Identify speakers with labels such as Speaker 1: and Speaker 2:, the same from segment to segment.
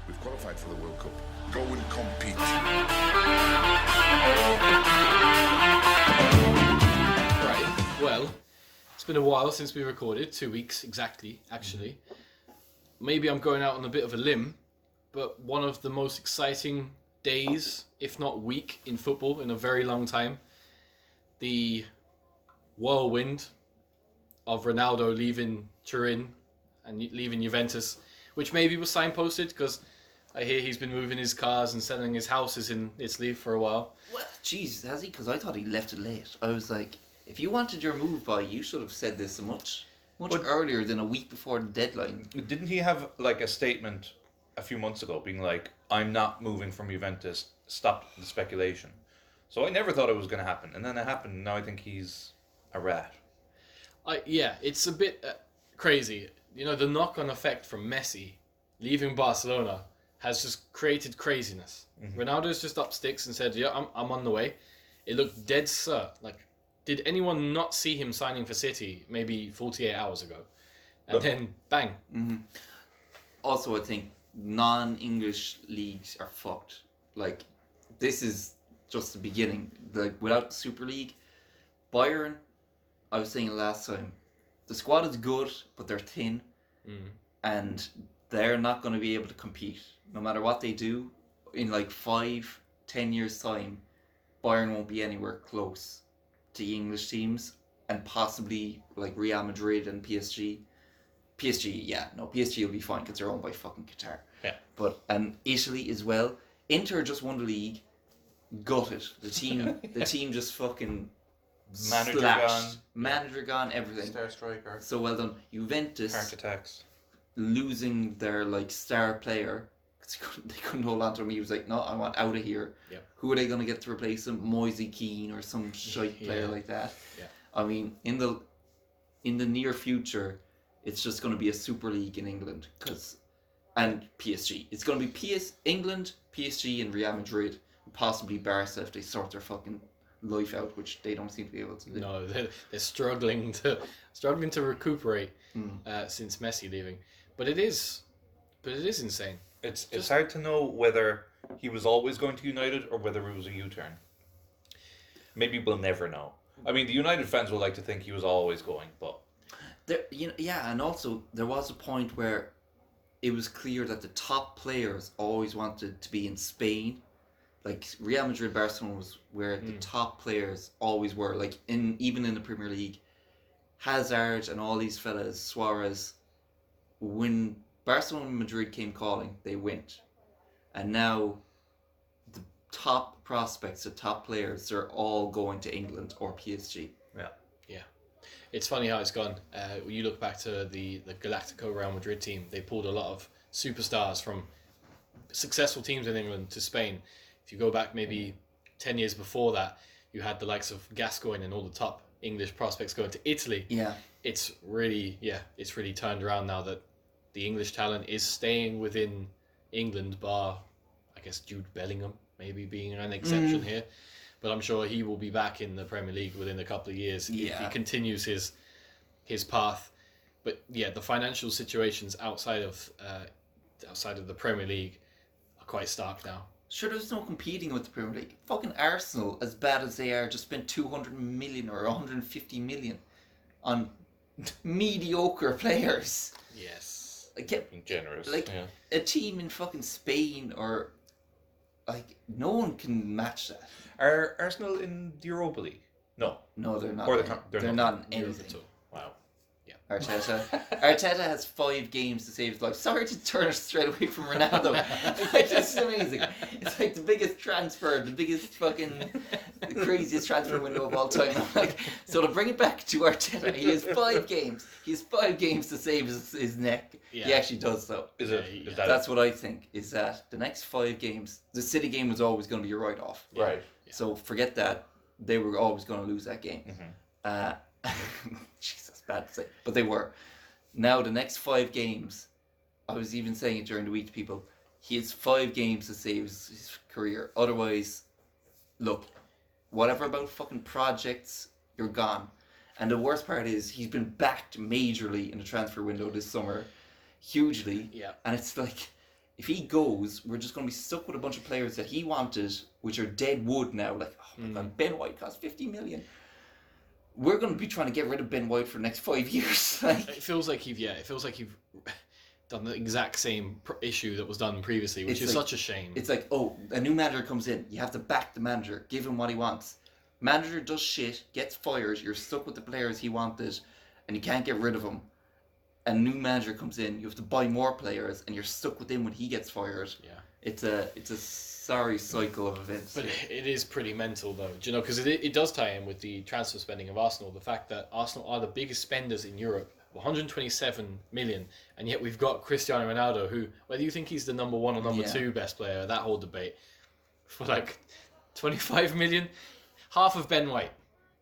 Speaker 1: We've qualified for the World Cup. Go and compete.
Speaker 2: Right, well, it's been a while since we recorded, 2 weeks exactly, actually. Maybe I'm going out on a bit of a limb, but one of the most exciting days, if not week, in football in a very long time. The whirlwind of Ronaldo leaving Turin and leaving Juventus, which maybe was signposted because I hear he's been moving his cars and selling his houses in Italy for a while.
Speaker 3: Well, jeez, has he? Because I thought he left it late. I was like, if you wanted your move by, you should have said this much earlier than a week before the deadline.
Speaker 4: Didn't he have like a statement a few months ago being like, I'm not moving from Juventus, stop the speculation? So I never thought it was going to happen. And then it happened, and now I think he's a rat.
Speaker 2: Yeah, it's a bit crazy. You know, the knock-on effect from Messi leaving Barcelona has just created craziness. Mm-hmm. Ronaldo's just up sticks and said, yeah, I'm on the way. It looked dead cert. Like, did anyone not see him signing for City maybe 48 hours ago? And then, bang.
Speaker 3: Mm-hmm. Also, I think non-English leagues are fucked. Like, this is just the beginning. Like, without the Super League, Bayern, I was saying it last time, the squad is good, but they're thin. And they're not going to be able to compete. No matter what they do, in like 5-10 years' time, Bayern won't be anywhere close to the English teams, and possibly like Real Madrid and PSG. PSG will be fine because they're owned by fucking Qatar.
Speaker 4: Yeah.
Speaker 3: And Italy as well. Inter just won the league, gutted. The team just fucking
Speaker 4: Manager
Speaker 3: slashed.
Speaker 4: gone.
Speaker 3: Manager gone, everything.
Speaker 4: Star striker.
Speaker 3: So well done. Juventus
Speaker 4: Heart attacks.
Speaker 3: losing their like star player. They couldn't hold on to him. He was like, no, I want out of here.
Speaker 2: Yep.
Speaker 3: Who are they going to get to replace him? Moise Keane or some shite player like that.
Speaker 2: Yeah.
Speaker 3: I mean, in the near future, it's just going to be a Super League in England and PSG. It's going to be England, PSG, and Real Madrid, and possibly Barca if they sort their fucking life out, which they don't seem to be able to do.
Speaker 2: No, they're struggling to recuperate since Messi leaving. But it is insane.
Speaker 4: It's hard to know whether he was always going to United or whether it was a U-turn. Maybe we'll never know. I mean, the United fans will like to think he was always going, but
Speaker 3: and also there was a point where it was clear that the top players always wanted to be in Spain. Like Real Madrid, Barcelona was where the top players always were. Like even in the Premier League, Hazard and all these fellas, Suarez, when Barcelona and Madrid came calling, they went. And now the top prospects, the top players, they're all going to England or PSG.
Speaker 4: yeah.
Speaker 2: It's funny how it's gone. When you look back to the Galactico Real Madrid team, they pulled a lot of superstars from successful teams in England to Spain. If you go back maybe 10 years before that, you had the likes of Gascoigne and all the top English prospects going to Italy.
Speaker 3: Yeah.
Speaker 2: It's really turned around now that the English talent is staying within England, bar, I guess, Jude Bellingham maybe being an exception here. But I'm sure he will be back in the Premier League within a couple of years if he continues his path. But yeah, the financial situations outside of the Premier League are quite stark now.
Speaker 3: Sure, there's no competing with the Premier League. Fucking Arsenal, as bad as they are, just spent 200 million or 150 million on mediocre players.
Speaker 2: Yes.
Speaker 4: Being generous.
Speaker 3: A team in fucking Spain or no one can match that.
Speaker 4: Are Arsenal in the Europa League? No.
Speaker 3: No, they're not.
Speaker 4: Or
Speaker 3: they're not in anything.
Speaker 4: Wow.
Speaker 2: Yeah.
Speaker 3: Arteta has 5 games to save his life. Sorry to turn us straight away from Ronaldo. It's amazing. It's like the biggest transfer, the craziest transfer window of all time. So to bring it back to Arteta, he has 5 games. He has 5 games to save his neck. Yeah. He actually does though. That's what I think. Is that the next 5 games, the City game was always going to be a write-off.
Speaker 4: Yeah. Right.
Speaker 2: Yeah.
Speaker 3: So forget that. They were always going to lose that game. Jesus, bad to say, but they were. Now the next 5 games, I was even saying it during the week to people, he has 5 games to save his career. Otherwise, look, whatever about fucking projects, you're gone. And the worst part is he's been backed majorly in the transfer window this summer, hugely.
Speaker 2: Yeah.
Speaker 3: And it's like, If he goes, we're just going to be stuck with a bunch of players that he wanted, which are dead wood now. Like, oh my God, Ben White cost 50 million. We're going to be trying to get rid of Ben White for the next 5 years. Like,
Speaker 2: It feels like you've done the exact same issue that was done previously, which is
Speaker 3: like,
Speaker 2: such a shame.
Speaker 3: it's like, oh, a new manager comes in. You have to back the manager, give him what he wants. Manager does shit, gets fired. You're stuck with the players he wanted, and you can't get rid of them. A new manager comes in. You have to buy more players, and you're stuck with him when he gets fired.
Speaker 2: Yeah.
Speaker 3: It's a sorry cycle of events.
Speaker 2: But it is pretty mental, though. Do you know? Because it does tie in with the transfer spending of Arsenal. The fact that Arsenal are the biggest spenders in Europe, 127 million, and yet we've got Cristiano Ronaldo, who, whether you think he's the number one or number two best player, that whole debate, for like 25 million, half of Ben White.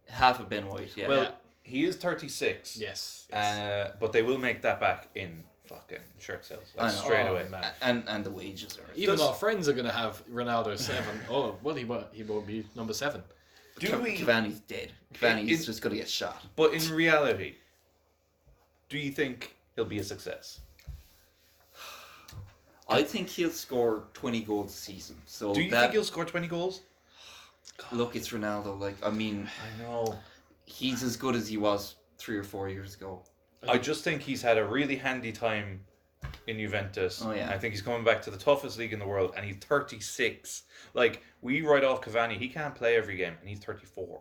Speaker 3: Half of Ben White, yeah.
Speaker 4: Well, he is 36.
Speaker 2: Yes.
Speaker 4: But they will make that back in fucking shirt sales. Like,
Speaker 3: I know.
Speaker 4: straight
Speaker 2: Oh,
Speaker 4: away.
Speaker 2: man.
Speaker 3: And the wages are.
Speaker 2: Even our friends are going to have Ronaldo 7. Oh, well, he won't be number 7.
Speaker 3: Cavani's dead. Cavani's just going to get shot.
Speaker 4: But in reality, do you think he'll be a success?
Speaker 3: I think he'll score 20 goals a season. So
Speaker 4: Do you think he'll score 20 goals?
Speaker 3: Look, it's Ronaldo. Like, I mean,
Speaker 4: I know.
Speaker 3: he's as good as he was 3 or 4 years ago.
Speaker 4: I just think he's had a really handy time in Juventus.
Speaker 3: Oh, yeah.
Speaker 4: I think he's coming back to the toughest league in the world, and he's 36. Like, we write off Cavani, he can't play every game, and he's 34.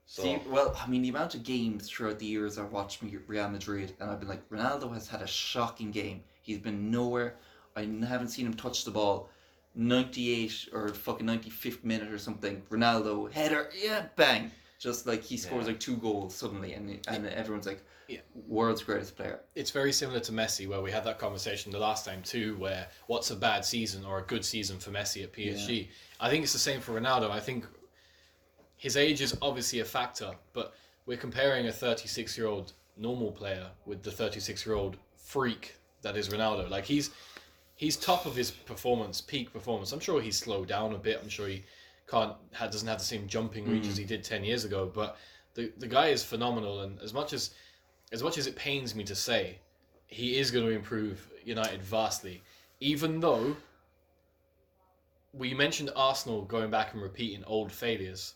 Speaker 4: So,
Speaker 3: See, well, I mean, the amount of games throughout the years I've watched Real Madrid, and I've been like, Ronaldo has had a shocking game. He's been nowhere. I haven't seen him touch the ball. 98 or fucking 95th minute or something. Ronaldo, header, yeah, bang. Just like he scores like 2 goals suddenly, and everyone's like, world's greatest player.
Speaker 2: It's very similar to Messi, where we had that conversation the last time too, where what's a bad season or a good season for Messi at PSG. Yeah. I think it's the same for Ronaldo. I think his age is obviously a factor, but we're comparing a 36-year-old normal player with the 36-year-old freak that is Ronaldo. Like, he's top of his performance, peak performance. I'm sure he's slowed down a bit. I'm sure he doesn't have the same jumping reach as he did 10 years ago. But the guy is phenomenal, and as much as it pains me to say, he is going to improve United vastly. Even though we mentioned Arsenal going back and repeating old failures,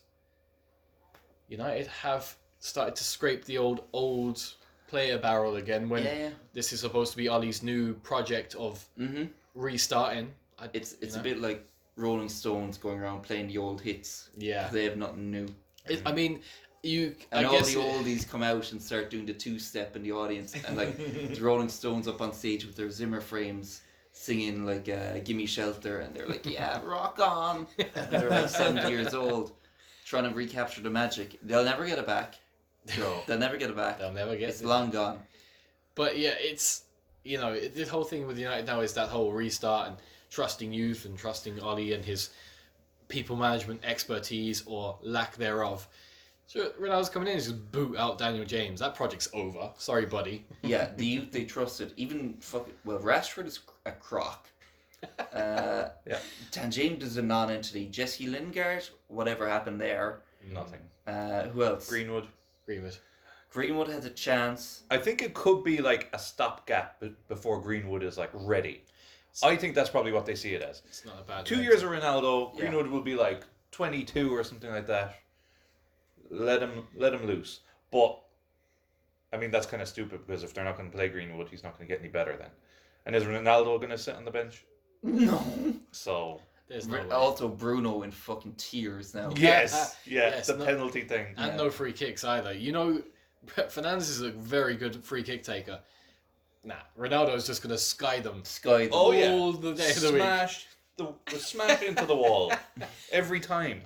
Speaker 2: United have started to scrape the old player barrel again when this is supposed to be Ollie's new project of restarting.
Speaker 3: It's a bit like Rolling Stones going around playing the old hits.
Speaker 2: Yeah.
Speaker 3: They have nothing new.
Speaker 2: I mean,
Speaker 3: all the oldies come out and start doing the 2-step in the audience, and like the Rolling Stones up on stage with their Zimmer frames singing like "Gimme Shelter," and they're like, "Yeah, rock on." And they're like 70 years old, trying to recapture the magic. They'll never get it back.
Speaker 2: No.
Speaker 3: They'll never get it back.
Speaker 2: They'll never get
Speaker 3: It's
Speaker 2: it.
Speaker 3: long gone.
Speaker 2: But yeah, it's the whole thing with United now is that whole restart and trusting youth and trusting Ollie and his people management expertise or lack thereof. So Ronaldo's coming in and just boot out Daniel James. That project's over. Sorry, buddy.
Speaker 3: Yeah, the youth they trusted. Even Rashford is a crock. Dan James is a non-entity. Jesse Lingard, whatever happened there?
Speaker 4: Nothing.
Speaker 3: Who else?
Speaker 4: Greenwood
Speaker 3: has a chance.
Speaker 4: I think it could be like a stopgap before Greenwood is like ready. I think that's probably what they see it as.
Speaker 2: It's not a bad
Speaker 4: 2 years of Ronaldo, Greenwood will be like 22 or something like that. Let him loose. But I mean, that's kind of stupid, because if they're not going to play Greenwood, he's not going to get any better then. And is Ronaldo going to sit on the bench?
Speaker 3: No.
Speaker 4: So
Speaker 2: There's no way.
Speaker 3: Also, Bruno in fucking tears now.
Speaker 4: yes,
Speaker 2: yes,
Speaker 4: the
Speaker 2: no-
Speaker 4: penalty thing.
Speaker 2: And no free kicks either. Fernandes is a very good free kick taker. Nah, Ronaldo's just going to sky them
Speaker 3: Sky the
Speaker 4: Oh yeah,
Speaker 2: all the day of the week.
Speaker 4: smash into the wall every time.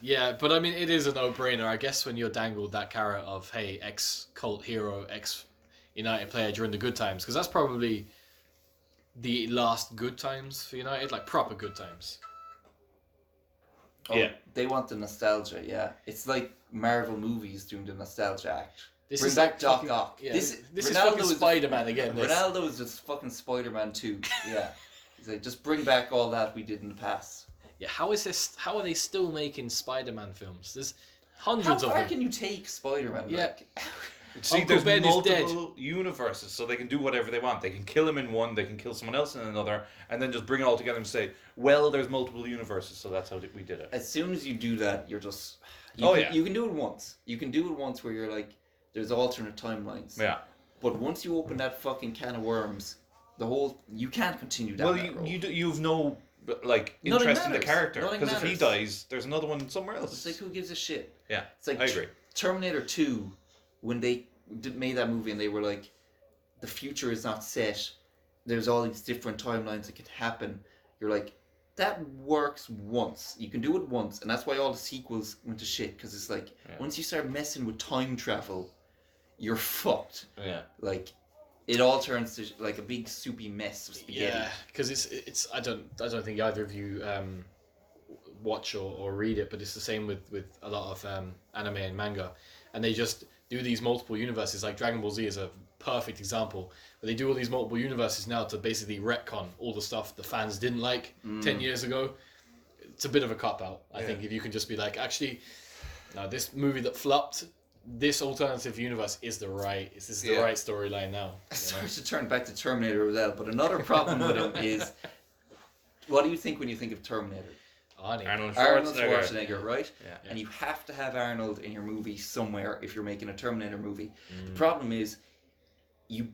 Speaker 2: Yeah, but I mean, it is a no-brainer. I guess when you're dangled that carrot of, hey, ex-cult hero, ex-United player during the good times, because that's probably the last good times for United, like proper good times.
Speaker 3: Oh,
Speaker 4: Yeah.
Speaker 3: They want the nostalgia, yeah. It's like Marvel movies doing the nostalgia act.
Speaker 2: This
Speaker 3: Bring
Speaker 2: is
Speaker 3: back
Speaker 2: like
Speaker 3: Doc
Speaker 2: fucking-
Speaker 3: Ock.
Speaker 2: Yeah,
Speaker 3: This
Speaker 2: is
Speaker 3: Ronaldo
Speaker 2: fucking
Speaker 3: is the-
Speaker 2: Spider-Man again. This.
Speaker 3: Ronaldo is just fucking Spider-Man 2, yeah. He's like, just bring back all that we did in the past.
Speaker 2: Yeah, how are they still making Spider-Man films? There's
Speaker 3: How
Speaker 2: hundreds of
Speaker 3: far
Speaker 2: them.
Speaker 3: can you take Spider-Man?
Speaker 2: Yeah.
Speaker 3: Like,
Speaker 4: See,
Speaker 2: Uncle
Speaker 4: there's
Speaker 2: Ben is dead.
Speaker 4: multiple universes, so they can do whatever they want. They can kill him in one, they can kill someone else in another, and then just bring it all together and say, well, there's multiple universes, so that's how we did it.
Speaker 3: As soon as you do that, you're just...
Speaker 4: Yeah.
Speaker 3: You can do it once. You can do it once where you're like, there's alternate timelines.
Speaker 4: Yeah.
Speaker 3: But once you open that fucking can of worms, you can't continue down that road.
Speaker 4: You've no
Speaker 3: Nothing
Speaker 4: interest in the
Speaker 3: matters.
Speaker 4: character,
Speaker 3: Nothing
Speaker 4: because if he
Speaker 3: matters.
Speaker 4: dies, there's another one somewhere else.
Speaker 3: It's like, who gives a shit?
Speaker 4: Yeah,
Speaker 3: It's like
Speaker 4: I agree.
Speaker 3: Terminator 2, when they made that movie and they were like, the future is not set, there's all these different timelines that could happen. You're like, that works once. You can do it once, and that's why all the sequels went to shit, because it's like, once you start messing with time travel, you're fucked.
Speaker 4: Yeah.
Speaker 3: Like, it all turns to like a big soupy mess of spaghetti.
Speaker 2: Yeah, because it's I don't think either of you watch or read it, but it's the same with a lot of anime and manga, and they just do these multiple universes. Like Dragon Ball Z is a perfect example, but they do all these multiple universes now to basically retcon all the stuff the fans didn't like 10 years ago. It's a bit of a cop out, I think, if you can just be like, actually, no, this movie that flopped, this alternative universe is the right storyline now.
Speaker 3: Sorry to turn back to Terminator as well, but another problem with him is, what do you think when you think of Terminator?
Speaker 4: Arnold
Speaker 3: Arnold
Speaker 4: Schwarzenegger.
Speaker 3: Schwarzenegger, right?
Speaker 4: Yeah.
Speaker 3: And you have to have Arnold in your movie somewhere if you're making a Terminator movie. The problem is, you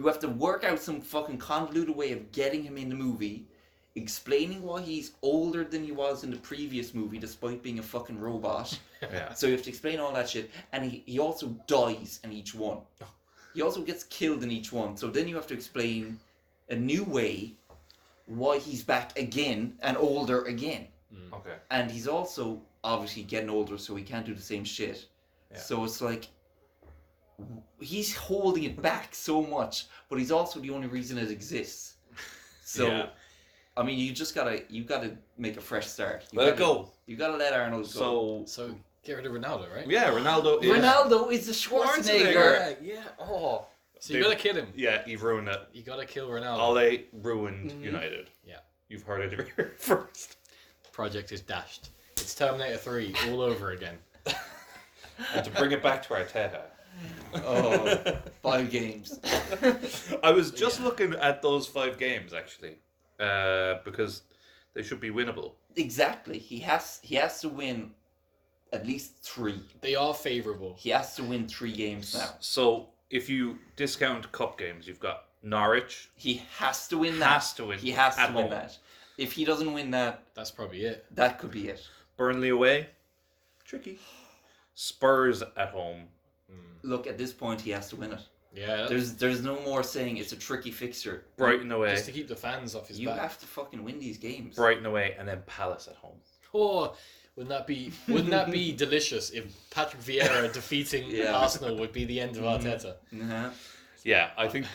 Speaker 3: have to work out some fucking convoluted way of getting him in the movie, explaining why he's older than he was in the previous movie despite being a fucking robot.
Speaker 4: Yeah.
Speaker 3: So you have to explain all that shit, and he also dies in each one. He also gets killed in each one, so then you have to explain a new way why he's back again and older again.
Speaker 4: Okay.
Speaker 3: And he's also obviously getting older, so he can't do the same shit.
Speaker 4: Yeah.
Speaker 3: So it's like, he's holding it back so much, but he's also the only reason it exists. So,
Speaker 4: Yeah.
Speaker 3: I mean, you gotta make a fresh start.
Speaker 4: Let it go.
Speaker 3: You gotta let Arnold go.
Speaker 2: So get rid of Ronaldo, right?
Speaker 4: Yeah, Ronaldo is...
Speaker 3: Ronaldo is the Schwarzenegger.
Speaker 2: Yeah. Oh. So you
Speaker 4: Dude.
Speaker 2: gotta kill him.
Speaker 4: Yeah, you've ruined it.
Speaker 2: You gotta kill Ronaldo.
Speaker 4: Ole ruined United.
Speaker 2: Yeah.
Speaker 4: You've heard it here first.
Speaker 2: Project is dashed. It's Terminator 3 all over again.
Speaker 4: And to bring it back to Arteta.
Speaker 3: Oh, 5 games.
Speaker 4: I was just looking at those 5 games, actually. Because they should be winnable.
Speaker 3: Exactly. He has to win at least 3.
Speaker 2: They are favourable.
Speaker 3: He has to win 3 games now.
Speaker 4: So, if you discount cup games, you've got Norwich.
Speaker 3: He has to win that.
Speaker 4: Has to win
Speaker 3: He has to
Speaker 4: at
Speaker 3: win
Speaker 4: home.
Speaker 3: that. If he doesn't win that,
Speaker 2: That's probably it.
Speaker 3: that could be it.
Speaker 4: Burnley away. Tricky. Spurs at home.
Speaker 3: Look, at this point, he has to win it.
Speaker 2: Yeah.
Speaker 3: There's no more saying it's a tricky fixture.
Speaker 4: Brighton away.
Speaker 2: Just to keep the fans off his
Speaker 3: You
Speaker 2: back.
Speaker 3: have to fucking win these games.
Speaker 4: Brighton away, and then Palace at home.
Speaker 2: Oh, wouldn't that be delicious if Patrick Vieira defeating
Speaker 3: Yeah.
Speaker 2: Arsenal would be the end of Arteta?
Speaker 3: Uh-huh.
Speaker 4: Yeah, I think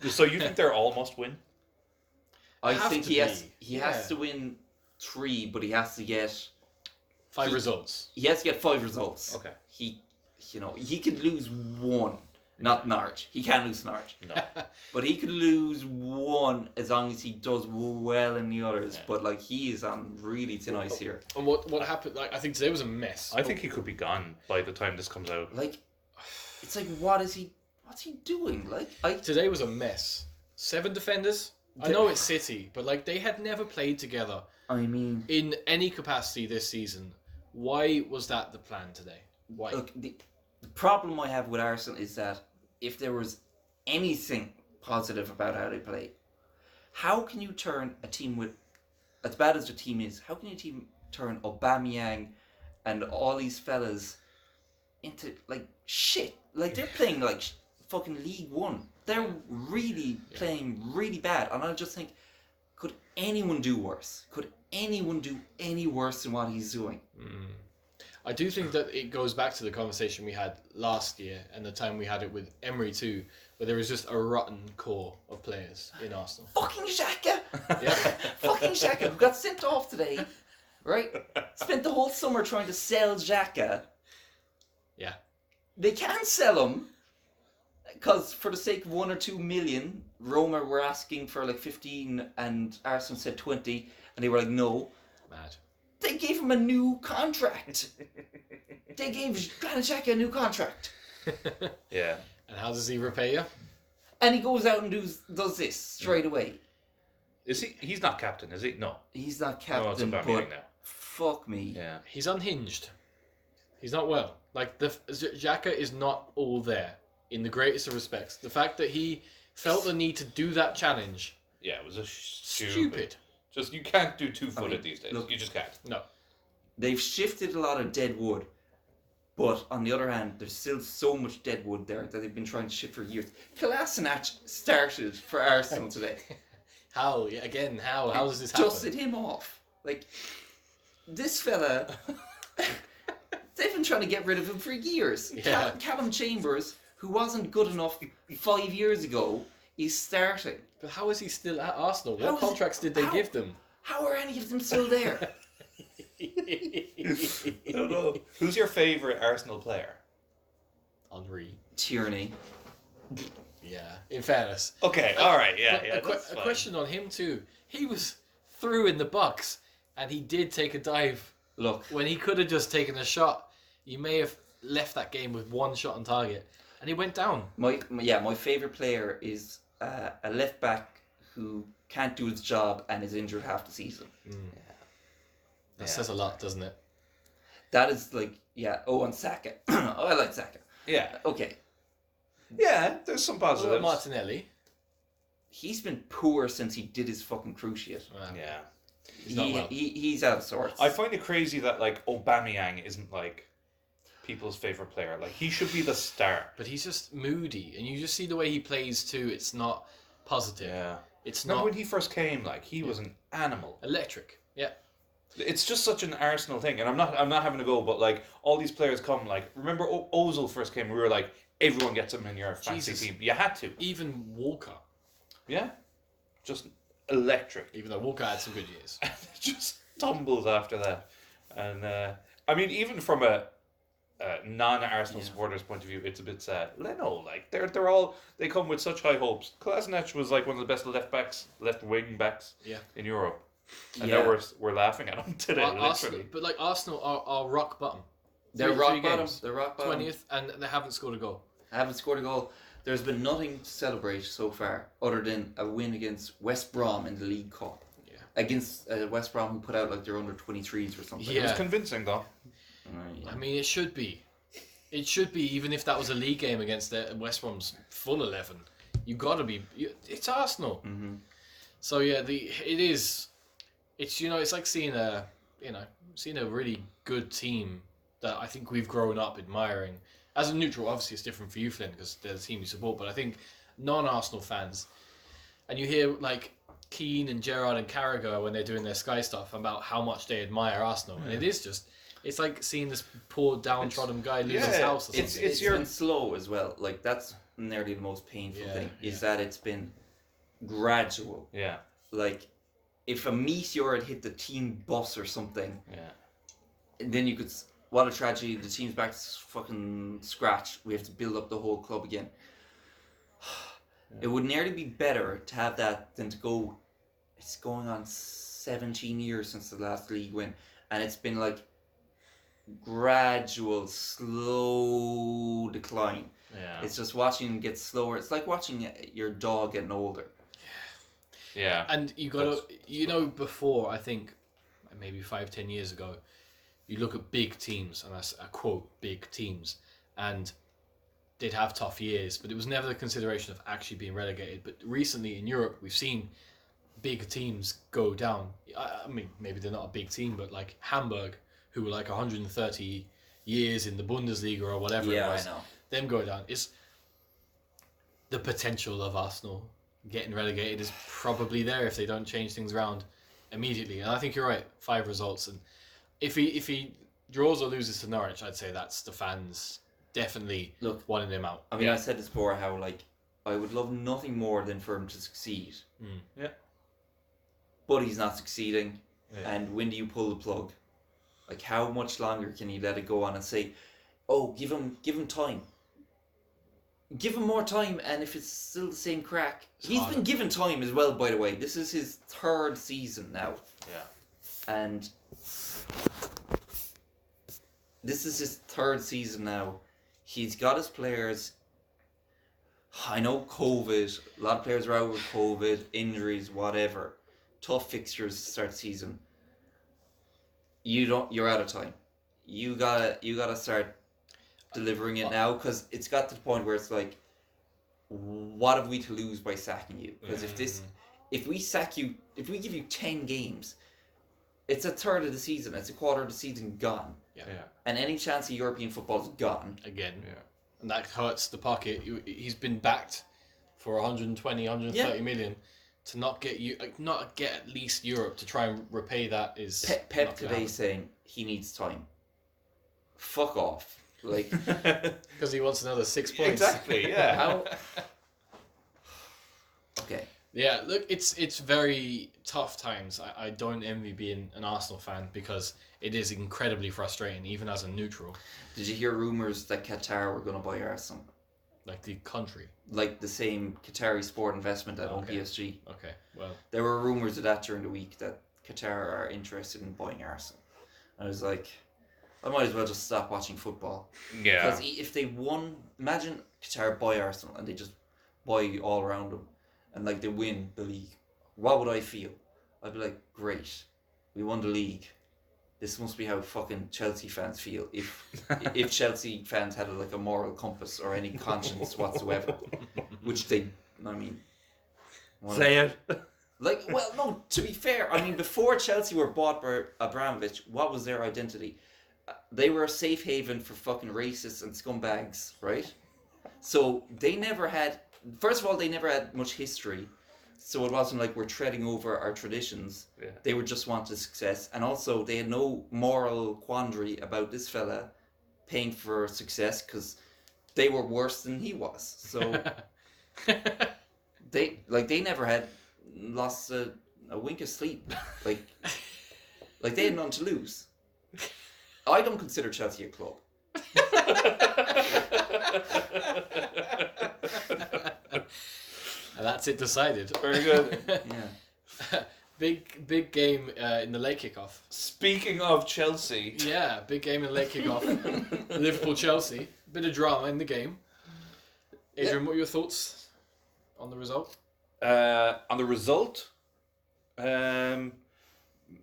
Speaker 4: so you think they're all must win?
Speaker 3: I
Speaker 2: Have
Speaker 3: think
Speaker 2: to
Speaker 3: he has
Speaker 2: be.
Speaker 3: to win 3, but he has to get
Speaker 2: 5 results.
Speaker 3: 5 results.
Speaker 4: Okay.
Speaker 3: He could lose 1. Not Norwich. He can't lose Norwich.
Speaker 4: No.
Speaker 3: But he could lose 1 as long as he does well in the others.
Speaker 2: Yeah.
Speaker 3: But like, he is on really thin ice here.
Speaker 2: And what happened? Like, I think today was a mess.
Speaker 4: I think he could be gone by the time this comes out.
Speaker 3: Like, it's like, what's he doing? Like,
Speaker 2: Today was a mess. 7 defenders. I know it's City, but like they had never played together
Speaker 3: I mean,
Speaker 2: in any capacity this season. Why was that the plan today? Why?
Speaker 3: look, the problem I have with Arsenal is that if there was anything positive about how they play, how can you turn a team with, as bad as the team is, how can your team turn Aubameyang and all these fellas into like shit? Like, they're playing like fucking League One. They're really playing really bad, and I just think, could anyone do worse? Could anyone do any worse than what he's doing?
Speaker 2: I do think that it goes back to the conversation we had last year and the time we had it with Emery too, where there was just a rotten core of players in Arsenal.
Speaker 3: Fucking Xhaka!
Speaker 2: Yeah.
Speaker 3: Fucking Xhaka, who got sent off today, right? Spent the whole summer trying to sell Xhaka.
Speaker 2: Yeah.
Speaker 3: They can't sell him, because for the sake of 1 or 2 million, Roma were asking for like 15 and Arsenal said 20, and they were like, no.
Speaker 2: Mad.
Speaker 3: They gave him a new contract. They gave Granit Xhaka a new contract.
Speaker 4: Yeah.
Speaker 2: And how does he repay you?
Speaker 3: And he goes out and does this straight away.
Speaker 4: Is he? He's not captain, is he? No.
Speaker 3: He's not
Speaker 4: No, it's
Speaker 3: captain,
Speaker 4: about
Speaker 3: but
Speaker 4: meeting now.
Speaker 3: fuck me.
Speaker 4: Yeah.
Speaker 2: He's unhinged. He's not well. Like, Xhaka is not all there, in the greatest of respects. The fact that he felt the need to do that challenge...
Speaker 4: Yeah, it was a
Speaker 2: Stupid.
Speaker 4: Just, you can't do two-footed these days.
Speaker 3: look-
Speaker 4: You just can't.
Speaker 2: No.
Speaker 3: They've shifted a lot of dead wood, but on the other hand, there's still so much dead wood there that they've been trying to shift for years. Kolasinac started for Arsenal today.
Speaker 2: How? Yeah, again, how? How does this happen?
Speaker 3: Dusted him off. Like, this fella, they've been trying to get rid of him for years.
Speaker 2: Yeah.
Speaker 3: Callum Chambers, who wasn't good enough 5 years ago, is starting.
Speaker 2: But how is he still at Arsenal?
Speaker 3: How
Speaker 2: What
Speaker 3: is
Speaker 2: contracts did they
Speaker 3: how-
Speaker 2: give them?
Speaker 3: How are any of them still there?
Speaker 4: I don't know. Who's your favourite Arsenal player?
Speaker 2: Henri.
Speaker 3: Tierney.
Speaker 2: Yeah. In fairness.
Speaker 4: Okay, alright, yeah,
Speaker 2: But
Speaker 4: yeah.
Speaker 2: a
Speaker 4: that's fine.
Speaker 2: question on him too. He was through in the box, and he did take a dive
Speaker 3: Look,
Speaker 2: when he could have just taken a shot. You may have left that game with one shot on target, and he went down.
Speaker 3: my favourite player is a left back who can't do his job and is injured half the season.
Speaker 2: That says a lot, doesn't it?
Speaker 3: That is like, and Saka. Oh, I like Saka.
Speaker 4: Yeah.
Speaker 3: Okay.
Speaker 4: Yeah, there's some
Speaker 2: What about
Speaker 4: positives.
Speaker 2: Martinelli?
Speaker 3: He's been poor since he did his fucking cruciate.
Speaker 4: Yeah.
Speaker 2: not well.
Speaker 3: He's out of sorts.
Speaker 4: I find it crazy that, like, Aubameyang isn't, like, people's favourite player. Like, he should be the star.
Speaker 2: But he's just moody, and you just see the way he plays too. It's not positive.
Speaker 4: Yeah.
Speaker 2: It's
Speaker 4: Remember
Speaker 2: not
Speaker 4: when he first came, like, he was an animal.
Speaker 2: electric. Yeah.
Speaker 4: It's just such an Arsenal thing, and I'm not having to go, but like all these players come. Like, remember Ozil first came, we were like, everyone gets him in your fancy
Speaker 2: Jesus.
Speaker 4: team. You had to,
Speaker 2: Even Walker,
Speaker 4: yeah, just electric.
Speaker 2: even though Walker had some good years.
Speaker 4: Just tumbles after that, and I mean, even from a non-Arsenal supporters' point of view, it's a bit sad. Leno, like they come with such high hopes. Kolasinac was like one of the best left wing backs
Speaker 2: Yeah.
Speaker 4: in Europe. And
Speaker 3: Yeah.
Speaker 4: now we're laughing at him today,
Speaker 2: Arsenal,
Speaker 4: literally.
Speaker 2: but like Arsenal are rock bottom.
Speaker 3: They're
Speaker 2: Three
Speaker 3: rock bottom.
Speaker 2: games.
Speaker 3: They're rock bottom.
Speaker 2: 20th, and they haven't scored a goal.
Speaker 3: I haven't scored a goal. There's been nothing to celebrate so far other than a win against West Brom in the League Cup.
Speaker 2: Yeah.
Speaker 3: Against West Brom, who put out like their under 23s or something.
Speaker 2: Yeah.
Speaker 4: It was convincing though.
Speaker 3: Yeah.
Speaker 2: I mean, it should be. It should be, even if that was a league game against the West Brom's full 11. You got to be. It's Arsenal.
Speaker 3: Mm-hmm.
Speaker 2: So yeah, it is. It's it's like seeing a really good team that I think we've grown up admiring. As a neutral, obviously it's different for you, Flynn, because they're the team you support. But I think non-Arsenal fans, and you hear like Keane and Gerrard and Carragher when they're doing their Sky stuff about how much they admire Arsenal, and it is just. It's like seeing this poor downtrodden guy lose his house or something.
Speaker 3: It's been slow as well. Like, that's nearly the most painful thing, is that it's been gradual.
Speaker 4: Yeah.
Speaker 3: Like, if a meteor had hit the team bus or something,
Speaker 4: Yeah.
Speaker 3: then you could. What a tragedy! The team's back to fucking scratch. We have to build up the whole club again. It would nearly be better to have that than to go. It's going on 17 years since the last league win, and it's been like gradual, slow decline.
Speaker 4: Yeah.
Speaker 3: It's just watching it get slower. It's like watching your dog getting older.
Speaker 4: Yeah.
Speaker 2: And you got to, before, I think, maybe 5-10 years ago, you look at big teams, and that's a quote, big teams, and they'd have tough years, but it was never the consideration of actually being relegated. But recently in Europe, we've seen big teams go down. I mean, maybe they're not a big team, but like Hamburg, who were like 130 years in the Bundesliga or whatever it was,
Speaker 3: I know.
Speaker 2: them go down. It's the potential of Arsenal getting relegated is probably there if they don't change things around immediately. And I think you're right, 5 results. And if he draws or loses to Norwich, I'd say that's the fans definitely wanting him out.
Speaker 3: I mean, I said this before, how like I would love nothing more than for him to succeed.
Speaker 4: Yeah.
Speaker 3: But he's not succeeding.
Speaker 4: Yeah.
Speaker 3: And when do you pull the plug? Like, how much longer can you let it go on and say, "Oh, give him time. Give him more time," and if it's still the same crack, he's
Speaker 2: harder.
Speaker 3: been given time as well. By the way, this is his 3rd season now,
Speaker 4: Yeah.
Speaker 3: and This is his third season now. He's got his players. I know COVID. A lot of players are out with COVID, injuries, whatever. Tough fixtures to start the season. You're out of time. You gotta start delivering it now, because it's got to the point where it's like, what have we to lose by sacking you? Because if we sack you, if we give you 10 games, it's a third of the season. It's a quarter of the season gone.
Speaker 2: Yeah.
Speaker 3: And any chance of European football is gone.
Speaker 2: Again. Yeah. And that hurts the pocket. He's been backed for 120, 130 million to not get at least Europe to try and repay that is.
Speaker 3: Pep today saying he needs time. Fuck off. Like,
Speaker 2: because he wants another 6 points.
Speaker 4: Exactly. Yeah.
Speaker 3: How? Okay.
Speaker 2: Yeah, look, it's very tough times. I don't envy being an Arsenal fan, because it is incredibly frustrating, even as a neutral.
Speaker 3: Did you hear rumours that Qatar were going to buy Arsenal?
Speaker 2: Like the country?
Speaker 3: Like the same Qatari sport investment that owned
Speaker 2: Okay.
Speaker 3: PSG.
Speaker 2: Okay, well.
Speaker 3: There were rumours of that during the week, that Qatar are interested in buying Arsenal. I was like, I might as well just stop watching football.
Speaker 4: Yeah.
Speaker 3: Because if they won, imagine Qatar buy Arsenal and they just buy all around them, and like they win the league. What would I feel? I'd be like, great, we won the league. This must be how fucking Chelsea fans feel. If Chelsea fans had like a moral compass or any conscience whatsoever, which they, I mean,
Speaker 4: Say it.
Speaker 3: like, well, no. To be fair, I mean, before Chelsea were bought by Abramovich, what was their identity? They were a safe haven for fucking racists and scumbags, right? So they never had. First of all, they never had much history, so it wasn't like we're treading over our traditions.
Speaker 4: Yeah.
Speaker 3: They would just wanted success, and also they had no moral quandary about this fella paying for success, because they were worse than he was. So they never had lost a wink of sleep. Like they had nothing to lose. I don't consider Chelsea a club.
Speaker 2: And that's it decided.
Speaker 4: Very good.
Speaker 3: Yeah.
Speaker 2: Big game in the late kickoff.
Speaker 4: Speaking of Chelsea,
Speaker 2: Yeah, big game in the late kickoff. Liverpool-Chelsea. Bit of drama in the game. Adrian, what are your thoughts on the result?
Speaker 4: on the result,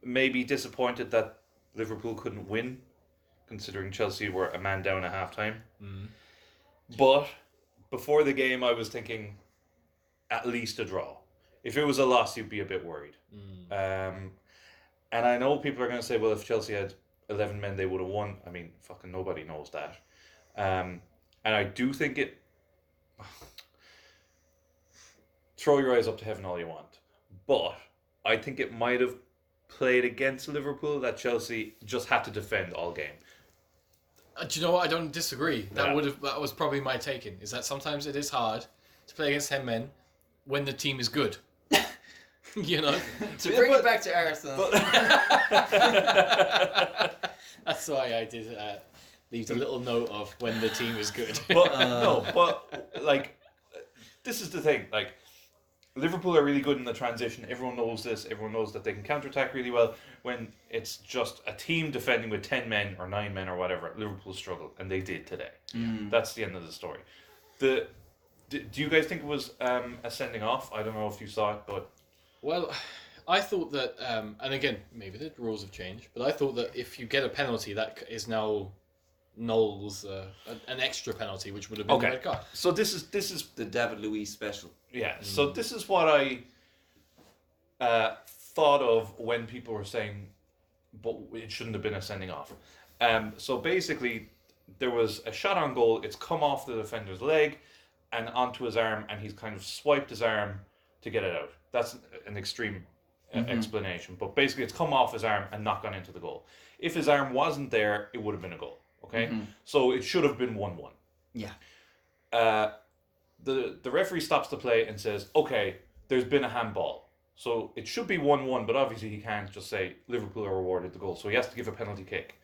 Speaker 4: maybe disappointed that Liverpool couldn't win, considering Chelsea were a man down at halftime. But before the game, I was thinking at least a draw. If it was a loss, you'd be a bit worried. And I know people are going to say, well, if Chelsea had 11 men, they would have won. I mean, fucking nobody knows that. And I do think it... Throw your eyes up to heaven all you want. But I think it might have played against Liverpool that Chelsea just had to defend all game.
Speaker 2: Do you know what? I don't disagree.
Speaker 4: Yeah.
Speaker 2: That was probably my taking. Is that sometimes it is hard to play against 10 men when the team is good. You know?
Speaker 3: To bring it back to Arsenal.
Speaker 2: That's why I did leave a little note of when the team is good.
Speaker 4: But no, but like, this is the thing. Like, Liverpool are really good in the transition. Everyone knows this. Everyone knows that they can counterattack really well. When it's just a team defending with 10 men or 9 men or whatever, Liverpool struggle, and they did today. That's the end of the story. Do you guys think it was a sending off? I don't know if you saw it, but...
Speaker 2: Well, I thought that, and again, maybe the rules have changed, but I thought that if you get a penalty, that is now nulls an extra penalty, which would have been the red card.
Speaker 4: So this is
Speaker 3: The David Luiz special.
Speaker 4: yeah. So this is what I thought of when people were saying, but it shouldn't have been a sending off. So basically, there was a shot on goal. It's come off the defender's leg and onto his arm, and he's kind of swiped his arm to get it out. That's an extreme explanation, but basically it's come off his arm and not gone into the goal. If his arm wasn't there, it would have been a goal. Okay, so it should have been 1-1.
Speaker 3: Yeah.
Speaker 4: The referee stops the play and says, okay, there's been a handball. So it should be 1-1, but obviously he can't just say Liverpool are awarded the goal. So he has to give a penalty kick.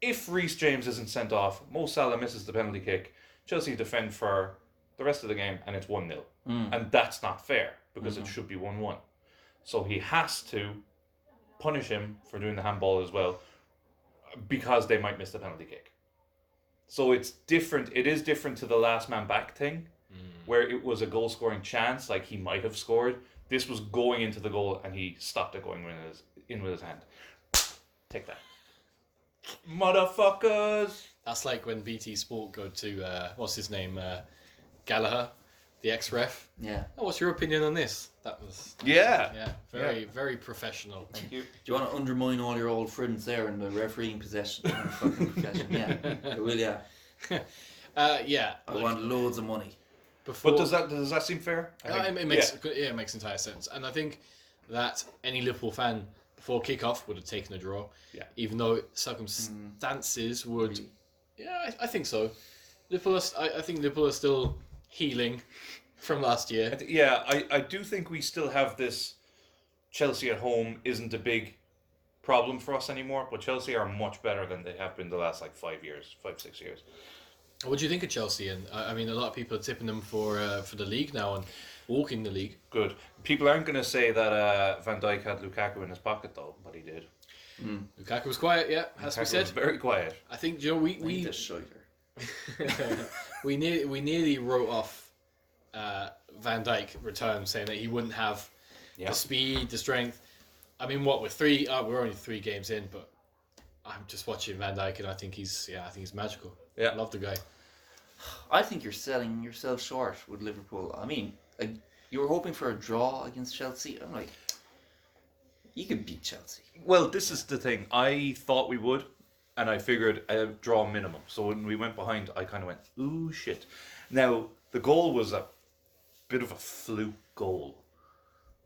Speaker 4: If Reece James isn't sent off, Mo Salah misses the penalty kick, Chelsea defend for the rest of the game, and it's 1-0. And that's not fair, because it should be 1-1. So he has to punish him for doing the handball as well, because they might miss the penalty kick. So it's different. It is different to the last man back thing, where it was a goal scoring chance, like he might have scored. This was going into the goal, and he stopped it going in with his hand. Take that, motherfuckers.
Speaker 2: That's like when BT Sport go to what's his name, Gallagher, the ex-ref.
Speaker 3: Yeah.
Speaker 2: Oh, what's your opinion on this? That was very professional.
Speaker 3: Thank you. Do you want to undermine all your old friends there in the refereeing possession? Yeah, I will. Yeah.
Speaker 2: Yeah.
Speaker 3: I want loads of money.
Speaker 2: Before,
Speaker 4: But does that seem fair?
Speaker 2: it makes entire sense, and I think that any Liverpool fan before kickoff would have taken a draw.
Speaker 4: Yeah.
Speaker 2: Even though circumstances would.
Speaker 3: Really?
Speaker 2: Yeah, I think so. I think Liverpool are still healing from last year.
Speaker 4: I do think we still have this. Chelsea at home isn't a big problem for us anymore, but Chelsea are much better than they have been the last 5 years, 5-6 years.
Speaker 2: What do you think of Chelsea? And I mean, a lot of people are tipping them for the league now and walking the league.
Speaker 4: Good. People aren't going to say that Van Dijk had Lukaku in his pocket though, but he did.
Speaker 2: Lukaku was quiet, yeah, has to be
Speaker 4: Lukaku
Speaker 2: said.
Speaker 4: was very quiet.
Speaker 2: I think we
Speaker 3: Just shiter.
Speaker 2: we nearly wrote off Van Dijk return, saying that he wouldn't have the speed, the strength. I mean, what we're only 3 games in, but I'm just watching Van Dijk and I think he's magical.
Speaker 4: Yeah.
Speaker 2: I love the guy.
Speaker 3: I think you're selling yourself short with Liverpool. I mean, you were hoping for a draw against Chelsea. I'm like, you could beat Chelsea.
Speaker 4: Well, this is the thing. I thought we would, and I figured a draw minimum. So when we went behind, I kind of went, ooh, shit. Now, the goal was a bit of a fluke goal.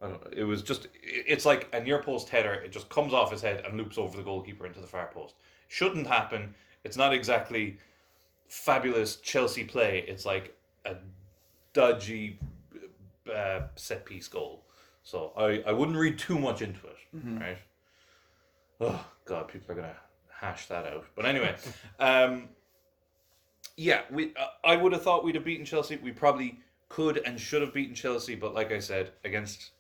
Speaker 4: I don't know. It was just, it's like a near post header. It just comes off his head and loops over the goalkeeper into the far post. Shouldn't happen. It's not exactly fabulous Chelsea play. It's like a dodgy set piece goal. So I wouldn't read too much into it, right? Oh God, people are gonna hash that out. But anyway, I would have thought we'd have beaten Chelsea. We probably could and should have beaten Chelsea, but like I said, against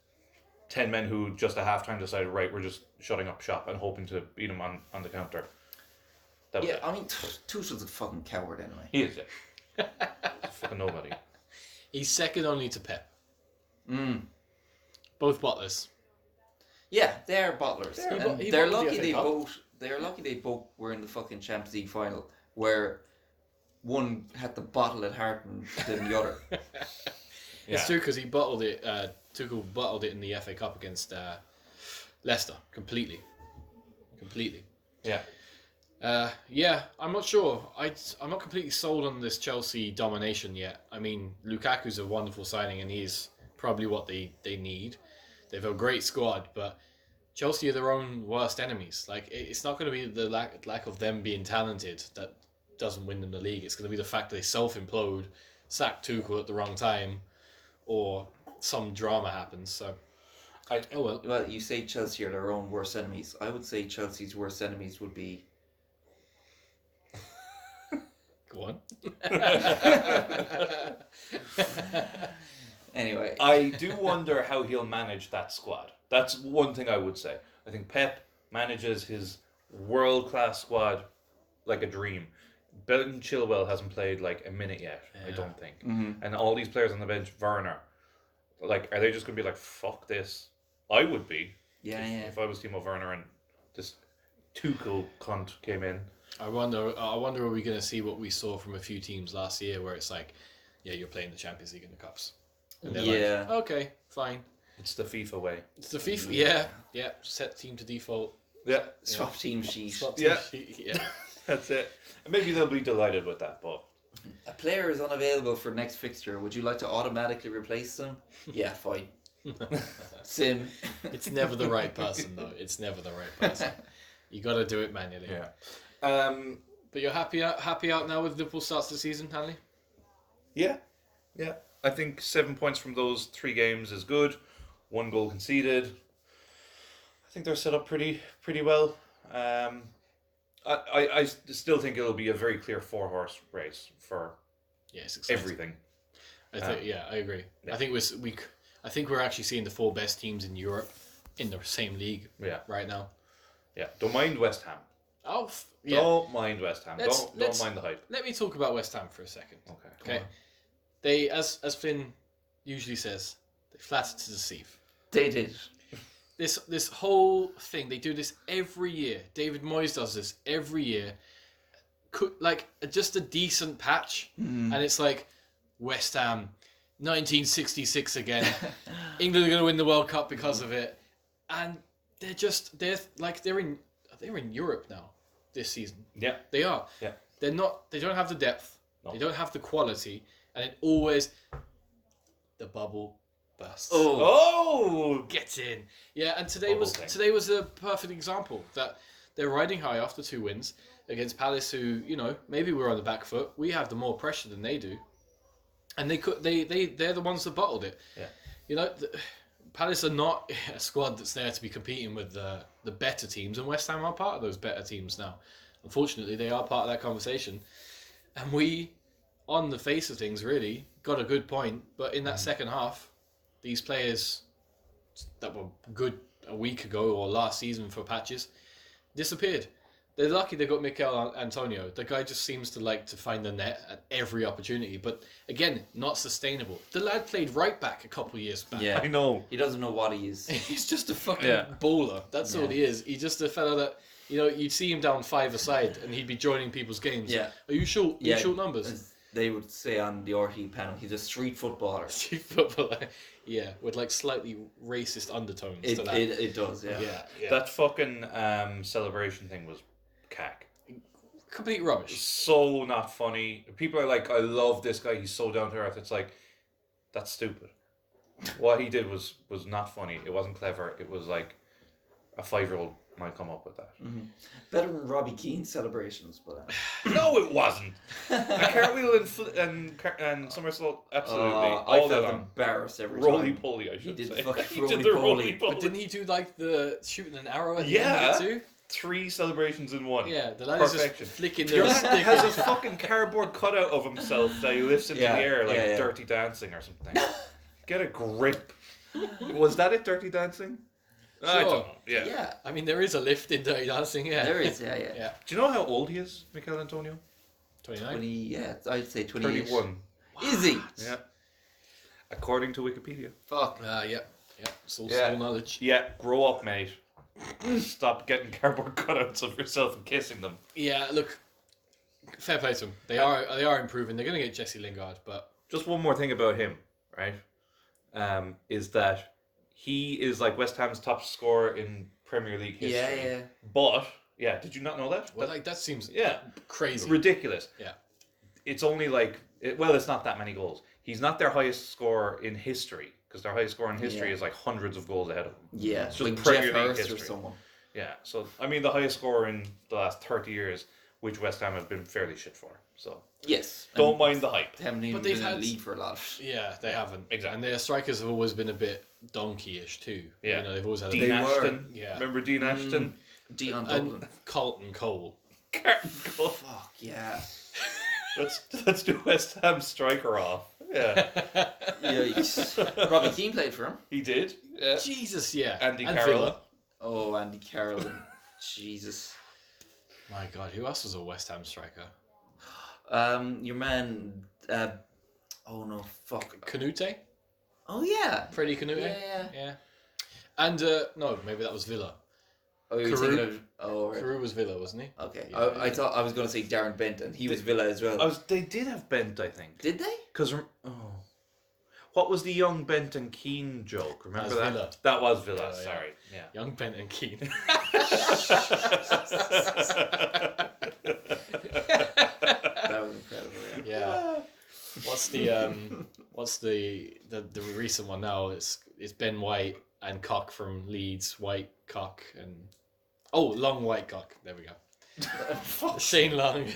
Speaker 4: 10 men who just at halftime decided, right, we're just shutting up shop and hoping to beat them on the counter. That was it.
Speaker 3: I mean, Tuchel's a fucking coward anyway.
Speaker 4: He is, yeah. He's fucking nobody.
Speaker 2: He's second only to Pep. Both butlers.
Speaker 3: Yeah, they're bottlers.
Speaker 2: He
Speaker 3: They're
Speaker 2: bottled the
Speaker 3: lucky
Speaker 2: FA
Speaker 3: they
Speaker 2: Cup.
Speaker 3: both. They're lucky they both were in the fucking Champions League final, where one had the bottle at heart than the other.
Speaker 2: It's true because he bottled it. Tuchel bottled it in the FA Cup against Leicester completely.
Speaker 4: Yeah.
Speaker 2: I'm not sure. I'm not completely sold on this Chelsea domination yet. I mean, Lukaku's a wonderful signing, and he's probably what they need. They've a great squad, but Chelsea are their own worst enemies. Like, it's not going to be the lack of them being talented that doesn't win them the league. It's going to be the fact that they self-implode, sack Tuchel at the wrong time, or some drama happens. So,
Speaker 3: Well, you say Chelsea are their own worst enemies. I would say Chelsea's worst enemies would be.
Speaker 2: Go on.
Speaker 3: Anyway,
Speaker 4: I do wonder how he'll manage that squad. That's one thing I would say. I think Pep manages his world-class squad like a dream. Ben Chilwell hasn't played like a minute yet, I don't think. And all these players on the bench, Werner, like, are they just going to be like, fuck this? I would be. If I was Timo Werner and this Tuchel cunt came in.
Speaker 2: I wonder are we going to see what we saw from a few teams last year where it's like, yeah, you're playing the Champions League and the Cups. And they're like, okay, fine.
Speaker 4: It's the FIFA way.
Speaker 2: It's the FIFA, yeah. Set team to default.
Speaker 4: Yeah.
Speaker 3: swap team sheet.
Speaker 2: Swap team
Speaker 4: Yeah.
Speaker 2: sheet, yeah.
Speaker 4: That's it. And maybe they'll be delighted with that, but...
Speaker 3: A player is unavailable for next fixture. Would you like to automatically replace them? Yeah, fine. Sim.
Speaker 2: It's never the right person, though. It's never the right person. You got to do it manually.
Speaker 4: Yeah.
Speaker 2: But you're happy out now with Liverpool starts the season, Hanley?
Speaker 4: Yeah. I think 7 points from those 3 games is good. 1 goal conceded. I think they're set up pretty well. I still think it'll be a very clear 4-horse race for
Speaker 2: It's exciting.
Speaker 4: everything.
Speaker 2: I agree.
Speaker 4: Yeah.
Speaker 2: I think we're actually seeing the 4 best teams in Europe in the same league
Speaker 4: Yeah.
Speaker 2: right now.
Speaker 4: Yeah. Don't mind West Ham.
Speaker 2: Oh, yeah.
Speaker 4: Don't mind West Ham.
Speaker 2: Let's-
Speaker 4: Don't mind the hype.
Speaker 2: Let me talk about West Ham for a second.
Speaker 4: Okay.
Speaker 2: Okay. They, as Flynn usually says, they flattered to deceive.
Speaker 3: They did.
Speaker 2: This whole thing, they do this every year. David Moyes does this every year. Like just a decent patch, and it's like West Ham, 1966 again. England are going to win the World Cup because of it, and they're in Europe now this season.
Speaker 4: Yeah.
Speaker 2: They are.
Speaker 4: Yeah.
Speaker 2: They don't have the depth.
Speaker 4: No.
Speaker 2: They don't have the quality, and it always the bubble bursts.
Speaker 4: Oh.
Speaker 2: Gets in. Yeah, and today
Speaker 4: Bubble thing.
Speaker 2: was a perfect example that they're riding high after 2 wins against Palace, who, maybe we're on the back foot. We have the more pressure than they do, and they're the ones that bottled it.
Speaker 4: Yeah.
Speaker 2: Palace are not a squad that's there to be competing with the better teams, and West Ham are part of those better teams now. Unfortunately, they are part of that conversation, and we, on the face of things, really got a good point. But in that second half, these players that were good a week ago or last season for patches disappeared. They're lucky they got Mikel Antonio. The guy just seems to like to find the net at every opportunity. But again, not sustainable. The lad played right back a couple of years back.
Speaker 3: Yeah.
Speaker 4: I know.
Speaker 3: He doesn't know what he is.
Speaker 2: He's just a fucking
Speaker 4: Yeah.
Speaker 2: bowler. That's all he is. He's just a fella that, you'd see him down 5-a-side and he'd be joining people's games.
Speaker 3: Yeah.
Speaker 2: Are you short?
Speaker 3: Yeah.
Speaker 2: You short numbers?
Speaker 3: As they would say on the RT panel, he's a street footballer.
Speaker 2: Street footballer. Yeah, with like slightly racist undertones to that.
Speaker 3: It does, yeah.
Speaker 2: Yeah.
Speaker 4: That fucking celebration thing was cack.
Speaker 2: Complete rubbish.
Speaker 4: So not funny. People are like, I love this guy. He's so down to earth. It's like, that's stupid. What he did was not funny. It wasn't clever. It was like a 5-year-old might come up with that.
Speaker 3: Better than Robbie Keane's celebrations, but
Speaker 4: No, it wasn't. A cartwheel and somersault, absolutely.
Speaker 3: I
Speaker 4: All
Speaker 3: felt
Speaker 4: that on.
Speaker 3: embarrassed every
Speaker 4: Roly
Speaker 3: time.
Speaker 4: poly, I should
Speaker 3: did
Speaker 4: say.
Speaker 3: fucking
Speaker 4: He did the
Speaker 3: roly-poly.
Speaker 4: roly-poly.
Speaker 2: But didn't he do like the shooting an arrow at the
Speaker 4: Yeah.
Speaker 2: end of it too?
Speaker 4: 3 celebrations in one.
Speaker 2: Yeah, the lad is just
Speaker 4: Perfection.
Speaker 2: flicking
Speaker 4: Your
Speaker 2: the
Speaker 4: lad
Speaker 2: stick.
Speaker 4: has a fucking cardboard cutout of himself that he lifts into
Speaker 3: Yeah,
Speaker 4: the air like
Speaker 3: yeah.
Speaker 4: Dirty Dancing or something. Get a grip. Was that it, Dirty Dancing? I don't know. Yeah.
Speaker 3: Yeah,
Speaker 2: I mean, there is a lift in Dirty Dancing, yeah.
Speaker 3: there is, yeah.
Speaker 2: Yeah.
Speaker 4: Do you know how old he is, Mikel Antonio?
Speaker 2: 29?
Speaker 3: 20, yeah, I'd say 28.
Speaker 4: 31.
Speaker 3: Is he?
Speaker 4: Yeah. According to Wikipedia.
Speaker 3: Fuck.
Speaker 2: Yeah. It's all
Speaker 3: Yeah.
Speaker 2: soul knowledge.
Speaker 4: Yeah, grow up, mate. Stop getting cardboard cutouts of yourself and kissing them.
Speaker 2: Yeah, look, fair play to them. They are improving. They're going to get Jesse Lingard, but
Speaker 4: Just one more thing about him, right? Is that he is like West Ham's top scorer in Premier League history.
Speaker 3: Yeah.
Speaker 4: But, yeah, did you not know that?
Speaker 2: well, like that seems
Speaker 4: Yeah.
Speaker 2: crazy.
Speaker 4: Ridiculous.
Speaker 2: Yeah.
Speaker 4: It's only like, it's not that many goals. He's not their highest scorer in history, because their highest scorer in history
Speaker 3: Yeah.
Speaker 4: is like hundreds of goals ahead of him.
Speaker 3: Yeah,
Speaker 4: It's just
Speaker 3: like
Speaker 4: Premier
Speaker 3: Jeff
Speaker 4: League
Speaker 3: Hurst or
Speaker 4: history.
Speaker 3: someone.
Speaker 4: Yeah, so, I mean, the highest scorer in the last 30 years, which West Ham have been fairly shit for. So,
Speaker 3: Yes.
Speaker 4: don't mind the hype.
Speaker 3: They haven't even
Speaker 2: they've
Speaker 3: been in the
Speaker 2: had-
Speaker 3: league for a lot.
Speaker 2: Yeah, they haven't.
Speaker 4: Exactly.
Speaker 2: And their strikers have always been a bit donkey-ish too.
Speaker 4: Yeah.
Speaker 2: They've always had a
Speaker 4: Dean
Speaker 2: bit...
Speaker 3: were.
Speaker 4: Ashton.
Speaker 2: Yeah.
Speaker 4: Remember Dean Ashton?
Speaker 3: Dion Dublin.
Speaker 2: And Carlton Cole.
Speaker 3: Fuck, yeah.
Speaker 4: Let's do West Ham striker off. Yeah,
Speaker 3: Yeah, Robbie Keane played for him.
Speaker 4: he did. Yeah.
Speaker 2: Jesus, yeah.
Speaker 4: Andy
Speaker 2: And
Speaker 4: Carroll.
Speaker 2: Villa.
Speaker 3: Oh, Andy Carroll. Jesus.
Speaker 2: My God, who else was a West Ham striker?
Speaker 3: Your man. Oh no, fuck.
Speaker 2: Canute?
Speaker 3: Oh yeah.
Speaker 2: Freddie Canute?
Speaker 3: Yeah.
Speaker 2: And, no, maybe that was Villa.
Speaker 3: Oh, you're
Speaker 2: Carew.
Speaker 3: thinking of. Oh, right.
Speaker 2: Carew was Villa, wasn't he?
Speaker 3: Okay.
Speaker 2: Yeah.
Speaker 3: I thought I was going to say Darren Bent, and he was Villa as well.
Speaker 4: They did have Bent, I think.
Speaker 3: Did they?
Speaker 4: Because what was the young Bent and Keane joke? Remember
Speaker 2: That was
Speaker 4: that?
Speaker 2: Villa.
Speaker 4: That was Villa.
Speaker 2: Yeah, yeah.
Speaker 4: Sorry. Yeah.
Speaker 2: Young Bent and Keane.
Speaker 3: That was incredible. Yeah.
Speaker 2: Yeah. What's the recent one now? It's Ben White and Cock from Leeds. White Cock and Long White Cock. There we go. Shane Long.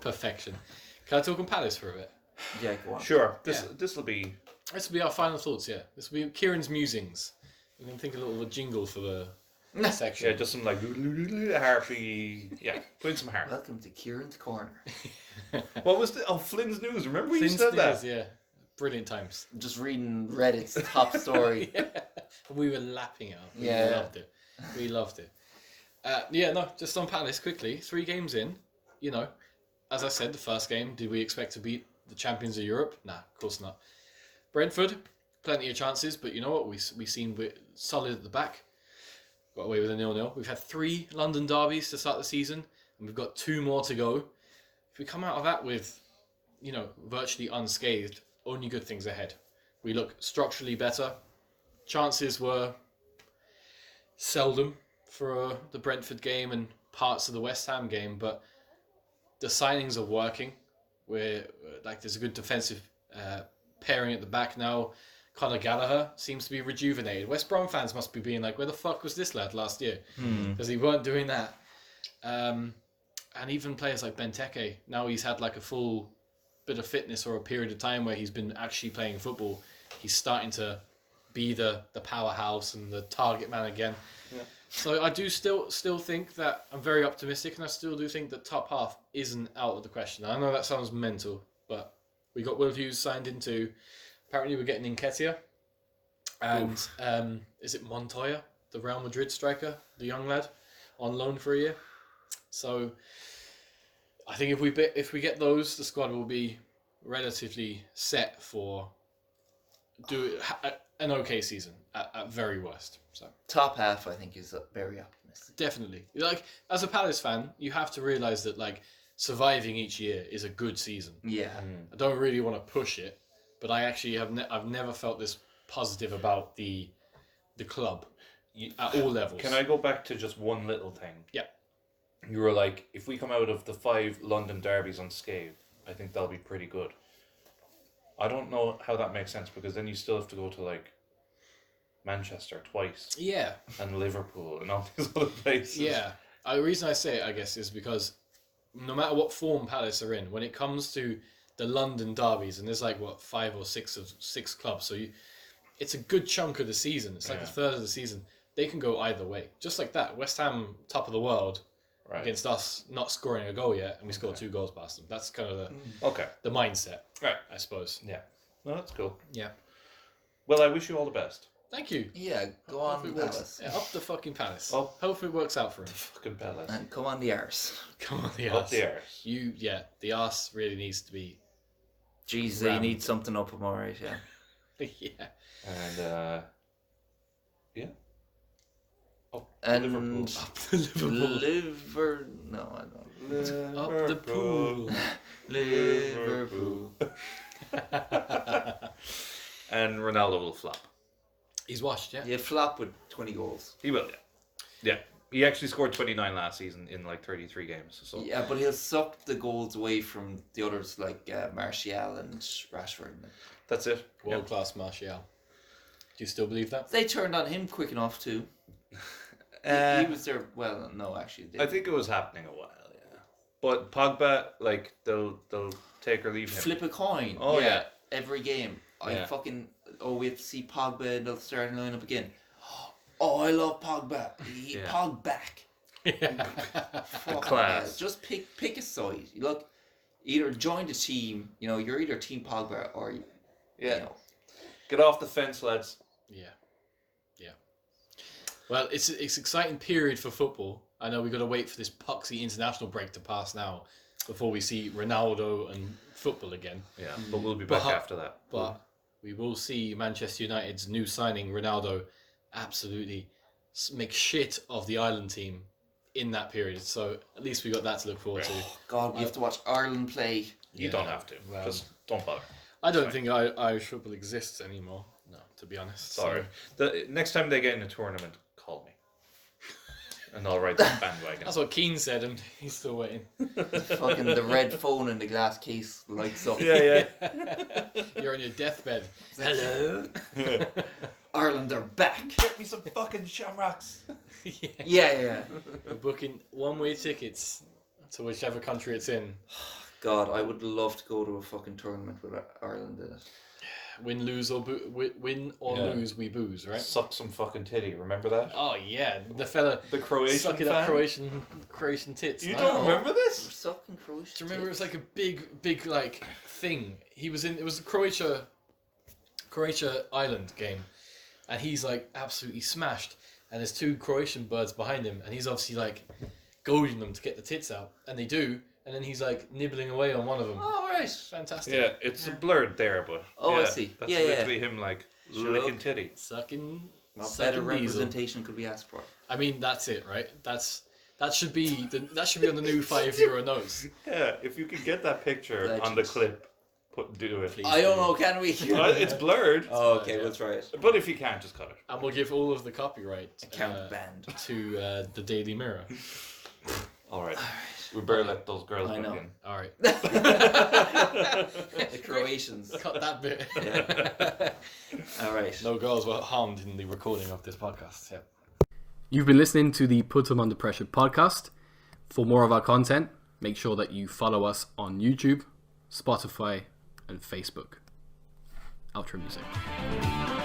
Speaker 2: Perfection. Can I talk on Palace for a bit?
Speaker 3: Yeah, go on.
Speaker 4: Sure.
Speaker 2: Yeah.
Speaker 4: This will be.
Speaker 2: This will be our final thoughts. Yeah, this will be Kieran's musings. We can think a little jingle for the section.
Speaker 4: Yeah, just some like harpy. Yeah, put in some harp.
Speaker 3: Welcome to Kieran's Corner.
Speaker 4: What was the Flynn's news? Remember when you
Speaker 2: Flynn
Speaker 4: said that?
Speaker 2: Sneers, yeah, brilliant times.
Speaker 3: Just reading Reddit's top story.
Speaker 2: We were lapping it up. We
Speaker 3: Yeah.
Speaker 2: loved it. We loved it. Just on Palace quickly. 3 games in, as I said, the first game, did we expect to beat the champions of Europe? Nah, of course not. Brentford, plenty of chances, but you know what? We seemed solid at the back. Got away with a 0-0. We've had 3 London derbies to start the season, and we've got 2 more to go. If we come out of that with, virtually unscathed, only good things ahead. We look structurally better. Chances were seldom for the Brentford game and parts of the West Ham game, but the signings are working. There's a good defensive pairing at the back now. Conor Gallagher seems to be rejuvenated. West Brom fans must be being like, where the fuck was this lad last year? Because he weren't doing that. And even players like Benteke, now he's had like a full bit of fitness or a period of time where he's been actually playing football. He's starting to be the powerhouse and the target man again. Yeah. So I do still think that I'm very optimistic, and I still do think that top half isn't out of the question. I know that sounds mental, but we got Will Hughes signed into. Apparently, we're getting Nketiah, and is it Montoya, the Real Madrid striker, the young lad, on loan for a year? So I think if we get those, the squad will be relatively set for an okay season at very worst. So
Speaker 3: top half, I think, is very optimistic.
Speaker 2: Definitely. As a Palace fan, you have to realise that surviving each year is a good season.
Speaker 3: Yeah.
Speaker 2: I don't really want to push it, but I actually I've never felt this positive about the club at all levels.
Speaker 4: Can I go back to just one little thing?
Speaker 2: Yeah.
Speaker 4: You were like, if we come out of the 5 London derbies unscathed, I think that'll be pretty good. I don't know how that makes sense, because then you still have to go to Manchester twice.
Speaker 2: Yeah.
Speaker 4: And Liverpool and all these other places.
Speaker 2: Yeah. The reason I say it, I guess, is because no matter what form Palace are in, when it comes to the London derbies, and there's 5 or 6 clubs, so it's a good chunk of the season. It's a third of the season. They can go either way. Just like that. West Ham, top of the world, against us, not scoring a goal yet, and we scored 2 goals past them. That's kind of the mindset,
Speaker 4: right?
Speaker 2: I suppose.
Speaker 4: Yeah. No, that's cool.
Speaker 2: Yeah.
Speaker 4: Well, I wish you all the best.
Speaker 2: Thank you.
Speaker 3: Yeah, go on, Palace.
Speaker 2: Yeah, up the fucking Palace.
Speaker 4: Oh.
Speaker 2: Hopefully it works out for him.
Speaker 4: Fucking Palace.
Speaker 3: And come on the arse.
Speaker 2: Come on the arse.
Speaker 4: Up the arse.
Speaker 2: The arse really needs to be.
Speaker 3: Jeez, they need something up them, alright, yeah.
Speaker 2: Yeah.
Speaker 4: And yeah.
Speaker 3: And
Speaker 4: Liverpool.
Speaker 2: Up the Liverpool.
Speaker 3: No, I don't.
Speaker 2: Up the pool.
Speaker 3: Liverpool.
Speaker 4: And Ronaldo will flop.
Speaker 2: He's washed, yeah.
Speaker 3: Yeah, flop with 20 goals.
Speaker 4: He will, yeah. He actually scored 29 last season in 33 games. So
Speaker 3: Yeah, but he'll suck the goals away from the others like Martial and Rashford.
Speaker 4: that's it.
Speaker 2: World class Martial. Do you still believe that?
Speaker 3: They turned on him quick enough too. He was there. Well, no, actually,
Speaker 4: I think it was happening a while, yeah. But Pogba, they'll take or leave him.
Speaker 3: flip a coin.
Speaker 4: Oh, yeah.
Speaker 3: Every game.
Speaker 4: Yeah.
Speaker 3: We have to see Pogba in the starting lineup again. Oh, I love Pogba. Pog back. Fuck
Speaker 4: class.
Speaker 3: Just pick a side. Look, either join the team. You're either Team Pogba or
Speaker 4: Get off the fence, lads.
Speaker 2: Yeah. Well, it's exciting period for football. I know we've got to wait for this poxy international break to pass now before we see Ronaldo and football again.
Speaker 4: Yeah, but we'll be back after that.
Speaker 2: But we will see Manchester United's new signing, Ronaldo, absolutely make shit of the Ireland team in that period. So at least we got that to look forward to.
Speaker 3: God, we have to watch Ireland play.
Speaker 4: You don't have to. Just don't bother.
Speaker 2: I don't think Irish football exists anymore. No, to be honest.
Speaker 4: Sorry. The next time they get in a tournament, call me. And I'll ride that bandwagon.
Speaker 2: That's what Keane said, and he's still waiting.
Speaker 3: Fucking the red phone in the glass case lights up.
Speaker 4: Yeah.
Speaker 2: You're on your deathbed. Hello.
Speaker 3: Ireland are back.
Speaker 4: Get me some fucking shamrocks.
Speaker 3: Yeah.
Speaker 2: We're booking one-way tickets to whichever country it's in.
Speaker 3: God, I would love to go to a fucking tournament with Ireland in it.
Speaker 2: Win, lose, or lose, we booze, right?
Speaker 4: Suck some fucking titty. Remember that?
Speaker 2: Oh yeah, the fella
Speaker 4: The Croatian
Speaker 2: sucking
Speaker 4: fan?
Speaker 2: up Croatian tits.
Speaker 4: You
Speaker 2: No.
Speaker 4: don't remember
Speaker 3: We're
Speaker 4: this?
Speaker 3: sucking Croatia.
Speaker 2: Do you remember it was like a big thing? It was the Croatia Ireland game, and he's like absolutely smashed, and there's two Croatian birds behind him, and he's obviously like goading them to get the tits out, and they do, and then he's like nibbling away on one of them.
Speaker 3: Oh, right.
Speaker 2: Fantastic.
Speaker 4: Yeah, it's blurred there, but
Speaker 3: Oh, I see.
Speaker 4: That's
Speaker 3: Yeah,
Speaker 4: literally him like licking
Speaker 3: look.
Speaker 4: titty.
Speaker 2: Sucking.
Speaker 3: What better
Speaker 2: sucking diesel.
Speaker 3: representation could we ask for?
Speaker 2: I mean, that's it, right? That should be on the new €5 notes.
Speaker 4: Yeah, if you can get that picture
Speaker 3: Legend.
Speaker 4: on the clip, do it.
Speaker 2: Please.
Speaker 3: I don't know, can we?
Speaker 4: It's blurred,
Speaker 3: Oh, okay,
Speaker 2: Yeah.
Speaker 3: we'll try it.
Speaker 4: but if you can't, just cut it.
Speaker 2: And we'll give all of the copyright
Speaker 3: Account banned.
Speaker 2: to the Daily Mirror.
Speaker 4: All right. We better let those girls
Speaker 3: I
Speaker 4: back
Speaker 3: know.
Speaker 4: in.
Speaker 2: All right.
Speaker 3: The Croatians.
Speaker 2: Cut that bit.
Speaker 3: Yeah. All right.
Speaker 2: No girls were harmed in the recording of this podcast. Yeah. You've been listening to the Put 'em Under Pressure podcast. For more of our content, make sure that you follow us on YouTube, Spotify, and Facebook. Outro music.